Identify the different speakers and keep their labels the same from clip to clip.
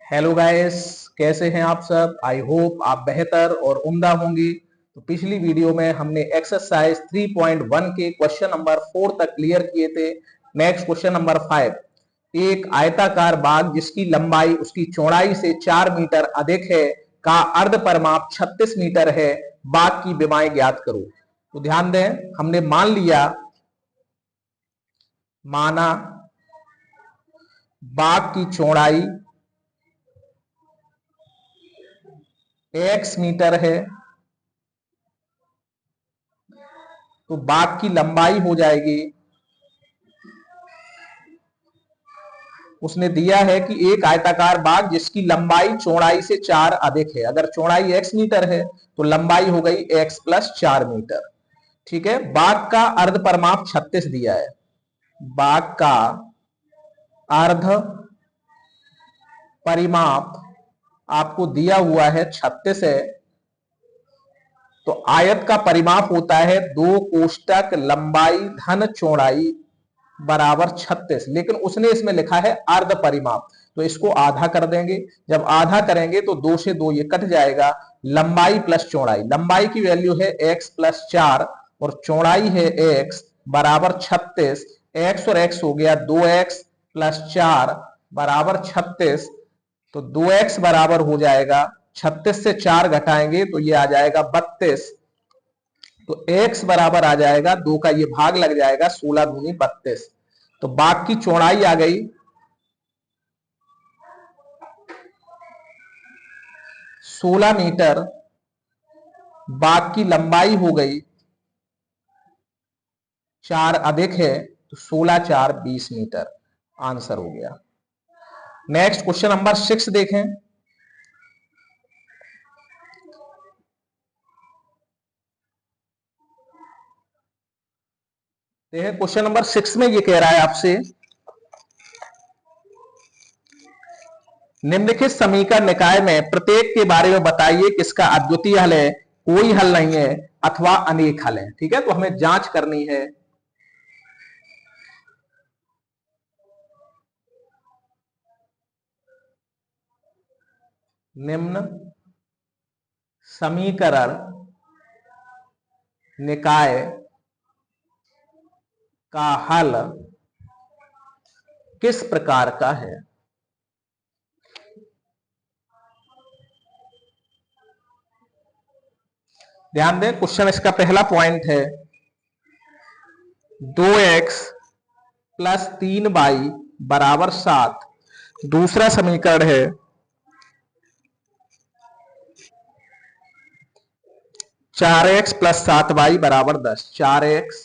Speaker 1: Hello guys, कैसे हैं आप सब। आई होप आप बेहतर और उम्दा होंगी। तो पिछली वीडियो में हमने एक्सरसाइज 3.1 के क्वेश्चन नंबर 4 तक क्लियर किए थे। Next question number 5। एक आयताकार बाग जिसकी लंबाई उसकी चौड़ाई से 4 मीटर अधिक है का अर्ध परिमाप 36 मीटर है। बाग की विमाएं ज्ञात करो। तो ध्यान दें, हमने माना बाग की चौड़ाई x मीटर है, तो बाग की लंबाई हो जाएगी। उसने दिया है कि एक आयताकार बाग जिसकी लंबाई चौड़ाई से 4 अधिक है। अगर चौड़ाई x मीटर है तो लंबाई हो गई x प्लस 4 मीटर। ठीक है। बाग का अर्ध परिमाप 36 दिया है। बाग का अर्ध परिमाप आपको दिया हुआ है 36 है। तो आयत का परिमाप होता है 2 कोष्टक लंबाई धन चौड़ाई बराबर 36, लेकिन उसने इसमें लिखा है अर्ध परिमाप, तो इसको आधा कर देंगे। जब आधा करेंगे तो 2 से 2 ये कट जाएगा। लंबाई प्लस चौड़ाई, लंबाई की वैल्यू है x प्लस 4 और चौड़ाई है x बराबर 36। x और x हो गया 2x प्लस 4 बराबर 36। तो 2x बराबर हो जाएगा 36 से 4 घटाएंगे तो ये आ जाएगा 32। तो x बराबर आ जाएगा 2 का ये भाग लग जाएगा 16 दूनी 32। तो बाग की चौड़ाई आ गई 16 मीटर, बाग की लंबाई हो गई 4 अधिक है तो 16 4 20 मीटर। आंसर हो गया। नेक्स्ट क्वेश्चन नंबर 6 देखें। क्वेश्चन नंबर 6 में ये कह रहा है आपसे, निम्नलिखित समीकरण निकाय में प्रत्येक के बारे में बताइए किसका अद्वितीय हल है, कोई हल नहीं है अथवा अनेक हल है। ठीक है, तो हमें जांच करनी है। निम्न समीकरण निकाय का हल किस प्रकार का है। ध्यान दें, क्वेश्चन इसका पहला पॉइंट है 2x प्लस 3y बराबर 7। दूसरा समीकरण है 4x प्लस 7y बराबर 10। 4x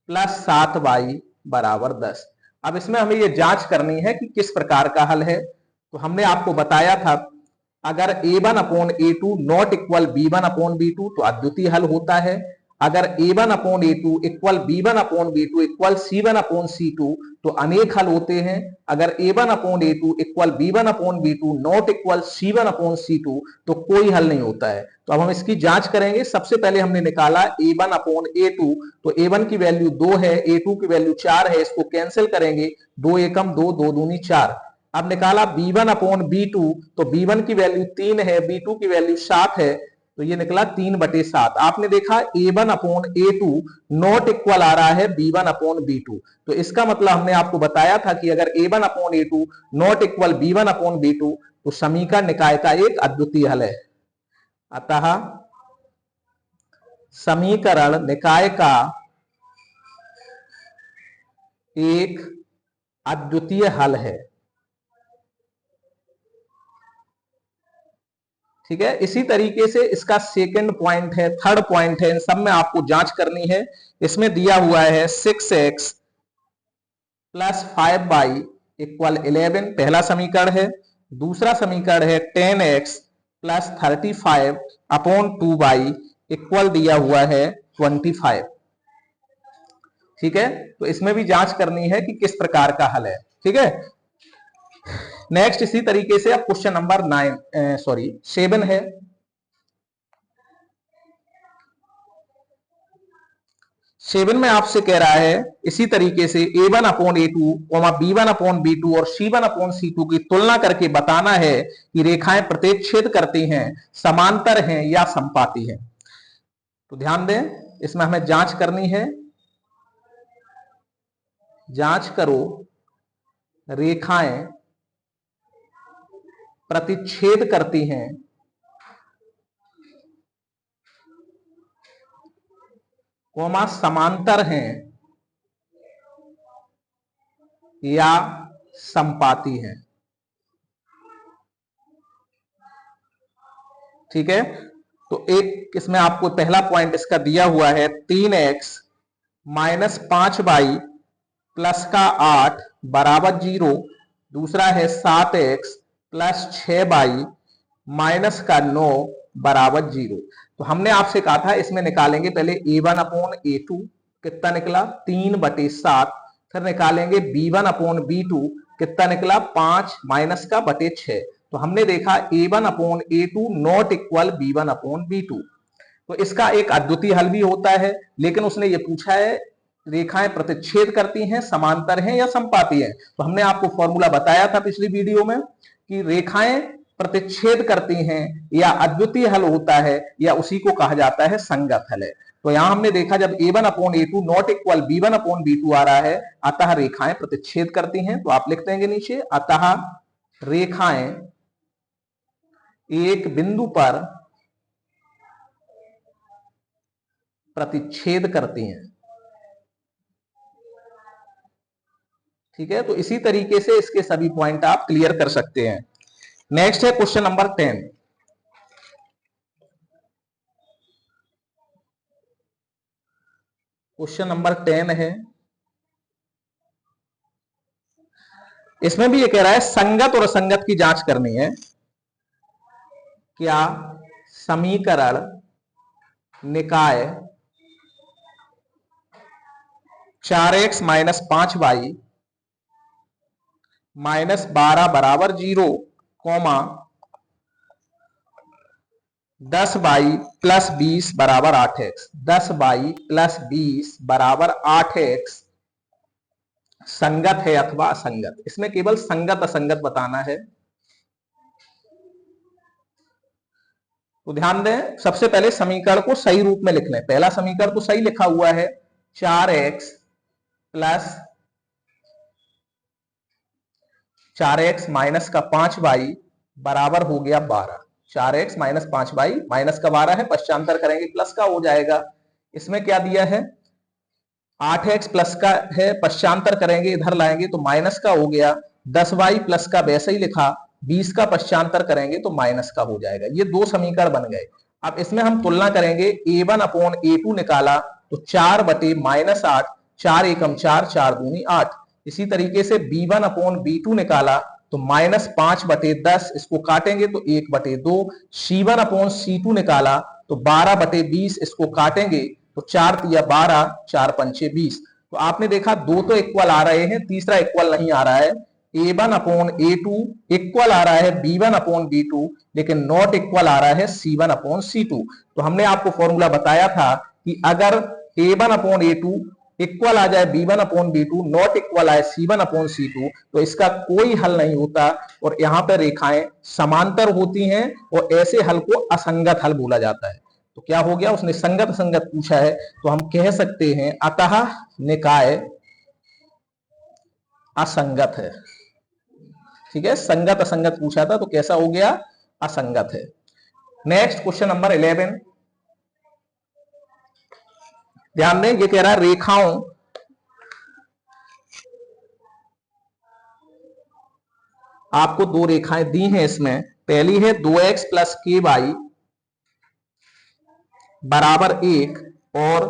Speaker 1: प्लस 7y बराबर 10। अब इसमें हमें यह जांच करनी है कि किस प्रकार का हल है। तो हमने आपको बताया था, अगर a1 upon a2 not equal b1 upon b2 तो अद्वितीय हल होता है। अगर a1 upon a2 equal b1 upon b2 equal c1 upon c2 तो अनेक हल होते हैं। अगर a1 upon a2 equal b1 upon b2 not equal c1 upon c2 तो कोई हल नहीं होता है। तो अब हम इसकी जांच करेंगे। सबसे पहले हमने निकाला a1 अपॉन a2, तो a1 की वैल्यू 2 है, a2 की वैल्यू 4 है, इसको कैंसिल करेंगे। 2 एकम 2, 2 दूनी 4। अब निकाला b1 अपॉन b2, तो b1 की वैल्यू 3 है, b2 की वैल्यू 7 है, तो ये निकला 3/7। आपने देखा a1 upon a2 not equal आ रहा है b1 अपॉन b2, तो इसका मतलब हमने आपको बताया था कि अगर a1 upon a2 not equal b1 upon b2 तो समीकरण निकाय का एक अद्वितीय हल है। अतः समीकरण निकाय का एक अद्वितीय हल है। ठीक है, इसी तरीके से इसका सेकंड पॉइंट है, थर्ड पॉइंट है, इन सब में आपको जांच करनी है। इसमें दिया हुआ है 6x प्लस 5y इक्वल 11, पहला समीकरण है। दूसरा समीकरण है 10x plus 35 upon 2y equal दिया हुआ है 25। ठीक है, तो इसमें भी जांच करनी है कि किस प्रकार का हल है। ठीक है, नेक्स्ट इसी तरीके से अब क्वेश्चन नंबर 7 है। 7 में आपसे कह रहा है इसी तरीके से a1/a2, b1/b2 और c1/c2 की तुलना करके बताना है कि रेखाएं प्रतिच्छेद करती हैं, समांतर हैं या समपाती हैं। तो ध्यान दें, इसमें हमें जांच करनी है। जांच करो रेखाएं प्रतिच्छेद करती हैं समांतर हैं या समपाती हैं। ठीक है, तो एक इसमें आपको पहला पॉइंट इसका दिया हुआ है 3x माइनस 5y प्लस का 8 बराबर 0। दूसरा है 7x प्लस 6y माइनस का 9 बराबर 0। तो हमने आपसे कहा था इसमें निकालेंगे पहले a1/a2 कितना निकला 3/7, फिर निकालेंगे b1/b2 कितना निकला 5 माइनस का बटे 6। तो हमने देखा a1/a2 नॉट इक्वल b1/b2। तो इसका एक अद्वितीय हल भी होता है, लेकिन उसने ये पूछा है रेखाएं प्रतिच्छेद करती हैं, समांतर हैं या समपाती हैं। तो हमने आपको फॉर्मूला बताया था पिछली वीडियो में कि रेखाएं प्रतिच्छेद करती हैं या अद्वितीय हल होता है या उसी को कहा जाता है संगत हल है। तो यहां हमने देखा जब a1/a2 नॉट इक्वल b1/b2 आ रहा है, अतः रेखाएं प्रतिच्छेद करती हैं। तो आप लिख देंगे नीचे, अतः रेखाएं एक बिंदु पर प्रतिच्छेद करती हैं। ठीक है, तो इसी तरीके से इसके सभी पॉइंट आप क्लियर कर सकते हैं। नेक्स्ट है क्वेश्चन नंबर 10। क्वेश्चन नंबर 10 है, इसमें भी ये कह रहा है संगत और असंगत की जांच करनी है। क्या समीकरण निकाय 4x माइनस 5y माइनस 12 बराबर 0, 10y प्लस 20 बराबर 8x, 10y प्लस 20 बराबर 8x संगत है अथवा असंगत। इसमें केवल संगत असंगत बताना है। तो ध्यान दें, सबसे पहले समीकरण को सही रूप में लिख लें। पहला समीकरण तो सही लिखा हुआ है 4x प्लस 4x माइनस का 5y बराबर हो गया 12। 4x माइनस 5y माइनस का 12 है, पश्चांतर करेंगे प्लस का हो जाएगा। इसमें क्या दिया है 8x प्लस का है, पश्चांतर करेंगे इधर लाएंगे तो माइनस का हो गया। 10y प्लस का वैसे ही लिखा, 20 का पश्चांतर करेंगे तो माइनस का हो जाएगा। ये दो समीकरण बन गए। अब इसमें हम तुलना करेंगे, a1/a2 निकाला तो 4/-8, 4 एकम 4, 4 दूनी 8। इसी तरीके से b1/b2 निकाला तो -5/10, इसको काटेंगे तो 1/2। c1/c2 निकाला तो 12/20, इसको काटेंगे तो 4 तिया 12, 4 पंचे 20। तो आपने देखा दो तो इक्वल आ रहे हैं, तीसरा इक्वल नहीं आ रहा है। a1/a2 इक्वल आ रहा है b1/b2, लेकिन नॉट इक्वल आ रहा है c1/c2। तो हमने आपको फॉर्मूला बताया था कि अगर a1/a2 इक्वल आ जाए b1/b2, नॉट इक्वल आए c1/c2, तो इसका कोई हल नहीं होता और यहां पर रेखाएं समांतर होती हैं और ऐसे हल को असंगत हल बोला जाता है। तो क्या हो गया, उसने संगत असंगत पूछा है तो हम कह सकते हैं अतः निकाय असंगत है। ठीक है, संगत असंगत पूछा था तो कैसा हो गया, असंगत है। Next question number 11। ध्यान दें, ये कह रहा है रेखाओं आपको दो रेखाएं दी हैं। इसमें पहली है 2x प्लस के वाई बराबर 1 और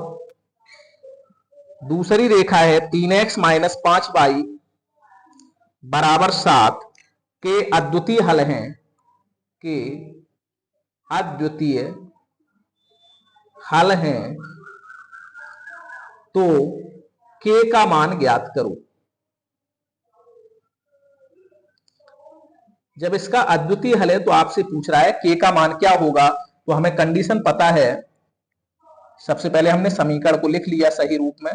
Speaker 1: दूसरी रेखा है 3x माइनस 5y बराबर 7 के अद्वितीय हल हैं। के अद्वितीय हल हैं तो k का मान ज्ञात करो। जब इसका अद्वितीय हल है तो आपसे पूछ रहा है k का मान क्या होगा, तो हमें कंडीशन पता है सबसे पहले हमने समीकरण को लिख लिया सही रूप में,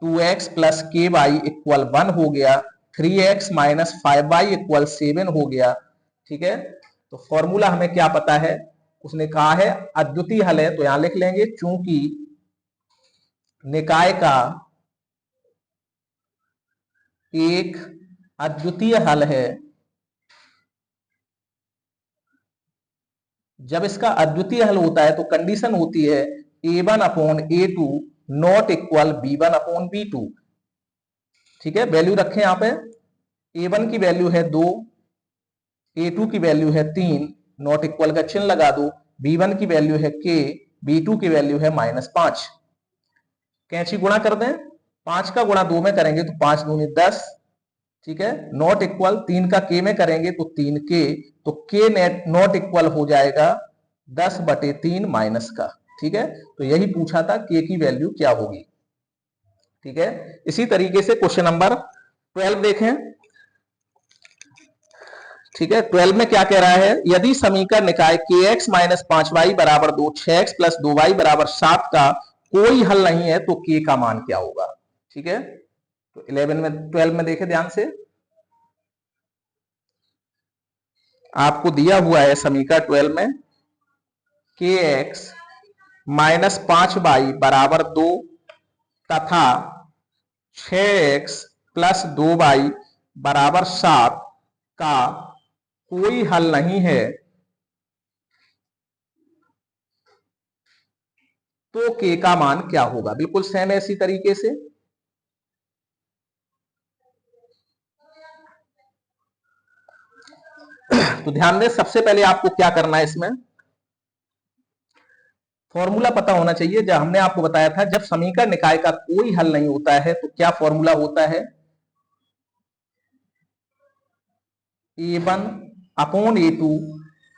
Speaker 1: 2x प्लस के वाई इक्वल 1 हो गया, 3x माइनस 5y इक्वल 7 हो गया। ठीक है, तो फॉर्मूला हमें क्या पता है, उसने कहा है अद्वितीय हल है, तो यहां लिख लेंगे चूंकि निकाय का एक अद्वितीय हल है, जब इसका अद्वितीय हल होता है तो कंडीशन होती है a1 upon a2 not equal b1 upon b2। ठीक है, वैल्यू रखें यहां पे, a1 की वैल्यू है 2, a2 की वैल्यू है 3, नॉट इक्वल का चिन्ह लगा दो, b1 की वैल्यू है k, b2 की वैल्यू है -5। कैंची गुणा कर दें, 5 का गुणा 2 में करेंगे तो 5 दूनी 10। ठीक है, नॉट इक्वल 3 का k में करेंगे तो 3k, तो k नेट नॉट इक्वल हो जाएगा 10/3 माइनस का। ठीक है, तो यही पूछा था k की वैल्यू क्या होगी। ठीक है, इसी तरीके से क्वेश्चन नंबर 12 देखें। ठीक है, 12 में क्या कह रहा है, यदि समीकरण निकाय kx माइनस 5y बराबर 2, 6x प्लस 2y बराबर 7 का कोई हल नहीं है तो k का मान क्या होगा। ठीक है, तो 12 में देखें ध्यान से, आपको दिया हुआ है समीकरण 12 में kx माइनस 5y बराबर 2 तथा 6x प्लस 2y बराबर 7 का कोई हल नहीं है तो k का मान क्या होगा। बिल्कुल सेम ऐसी तरीके से तो ध्यान दें, सबसे पहले आपको क्या करना है, इसमें फॉर्मूला पता होना चाहिए। जब हमने आपको बताया था जब समीकरण निकाय का कोई हल नहीं होता है तो क्या फॉर्मूला होता है, a1 अपॉन a2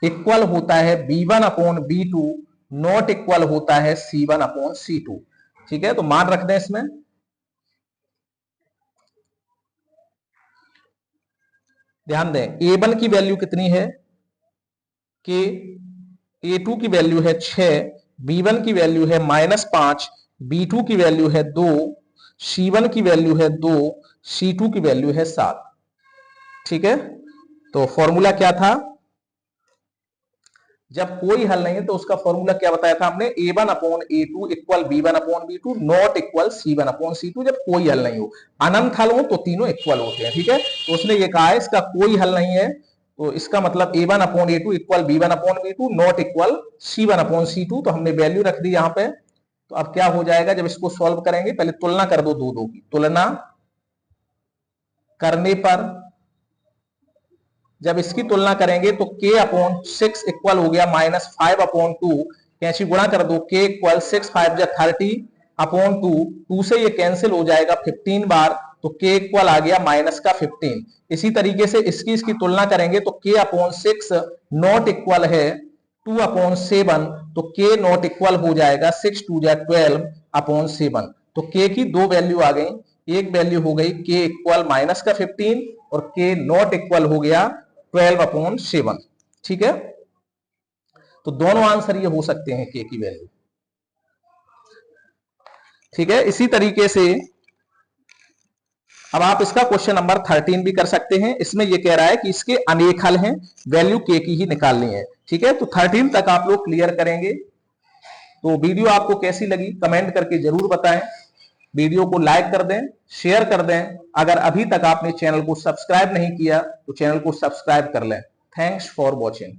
Speaker 1: इक्वल होता है b1 upon b2 not equal होता है c1 अपॉन c2। ठीक है, तो मान रख दें इसमें, ध्यान दें a1 की वैल्यू कितनी है कि a2 की वैल्यू है 6, b1 की वैल्यू है -5, b2 की वैल्यू है 2, c1 की वैल्यू है 2, c2 की वैल्यू है 7। ठीक है, तो फॉर्मूला क्या था, जब कोई हल नहीं है तो उसका फॉर्मूला क्या बताया था हमने, a1 upon a2 equal b1 upon b2 not equal c1 upon c2। जब कोई हल नहीं हो, अनंत हल हो तो तीनों इक्वल होते हैं। ठीक है, तो उसने ये कहा है इसका कोई हल नहीं है, तो इसका मतलब a1 upon a2 equal b1 upon b2 not equal c1 upon c2। तो हमने वैल्यू रख दी यहां पे। तो अब क्या हो जाएगा, जब इसको सॉल्व करेंगे, पहले तुलना कर दो, दो की तुलना करने पर जब इसकी तुलना करेंगे तो k अपॉन 6 इक्वल हो गया -5 अपॉन 2, कैंची गुणा कर दो, k इक्वल 6 5 30 अपॉन 2, 2 से ये कैंसिल हो जाएगा 15 बार, तो k इक्वल आ गया -15। इसी तरीके से इसकी तुलना करेंगे तो k अपॉन 6 नॉट इक्वल है 2 अपॉन 7, तो k नॉट इक्वल हो जाएगा 6 2 12 अपॉन 7। तो k की दो वैल्यू आ गई, एक वैल्यू हो गई k इक्वल -15 और k नॉट इक्वल हो गया 12 अपॉन 7। ठीक है, तो दोनों आंसर ये हो सकते हैं k की वैल्यू। ठीक है, इसी तरीके से अब आप इसका क्वेश्चन नंबर 13 भी कर सकते हैं। इसमें ये कह रहा है कि इसके अनेक हल हैं, वैल्यू k की ही निकालनी है। ठीक है, तो 13 तक आप लोग क्लियर करेंगे। तो वीडियो आपको कैसी लगी कमेंट करके जरूर बताएं, वीडियो को लाइक कर दें, शेयर कर दें। अगर अभी तक आपने चैनल को सब्सक्राइब नहीं किया तो चैनल को सब्सक्राइब कर लें। Thanks for watching.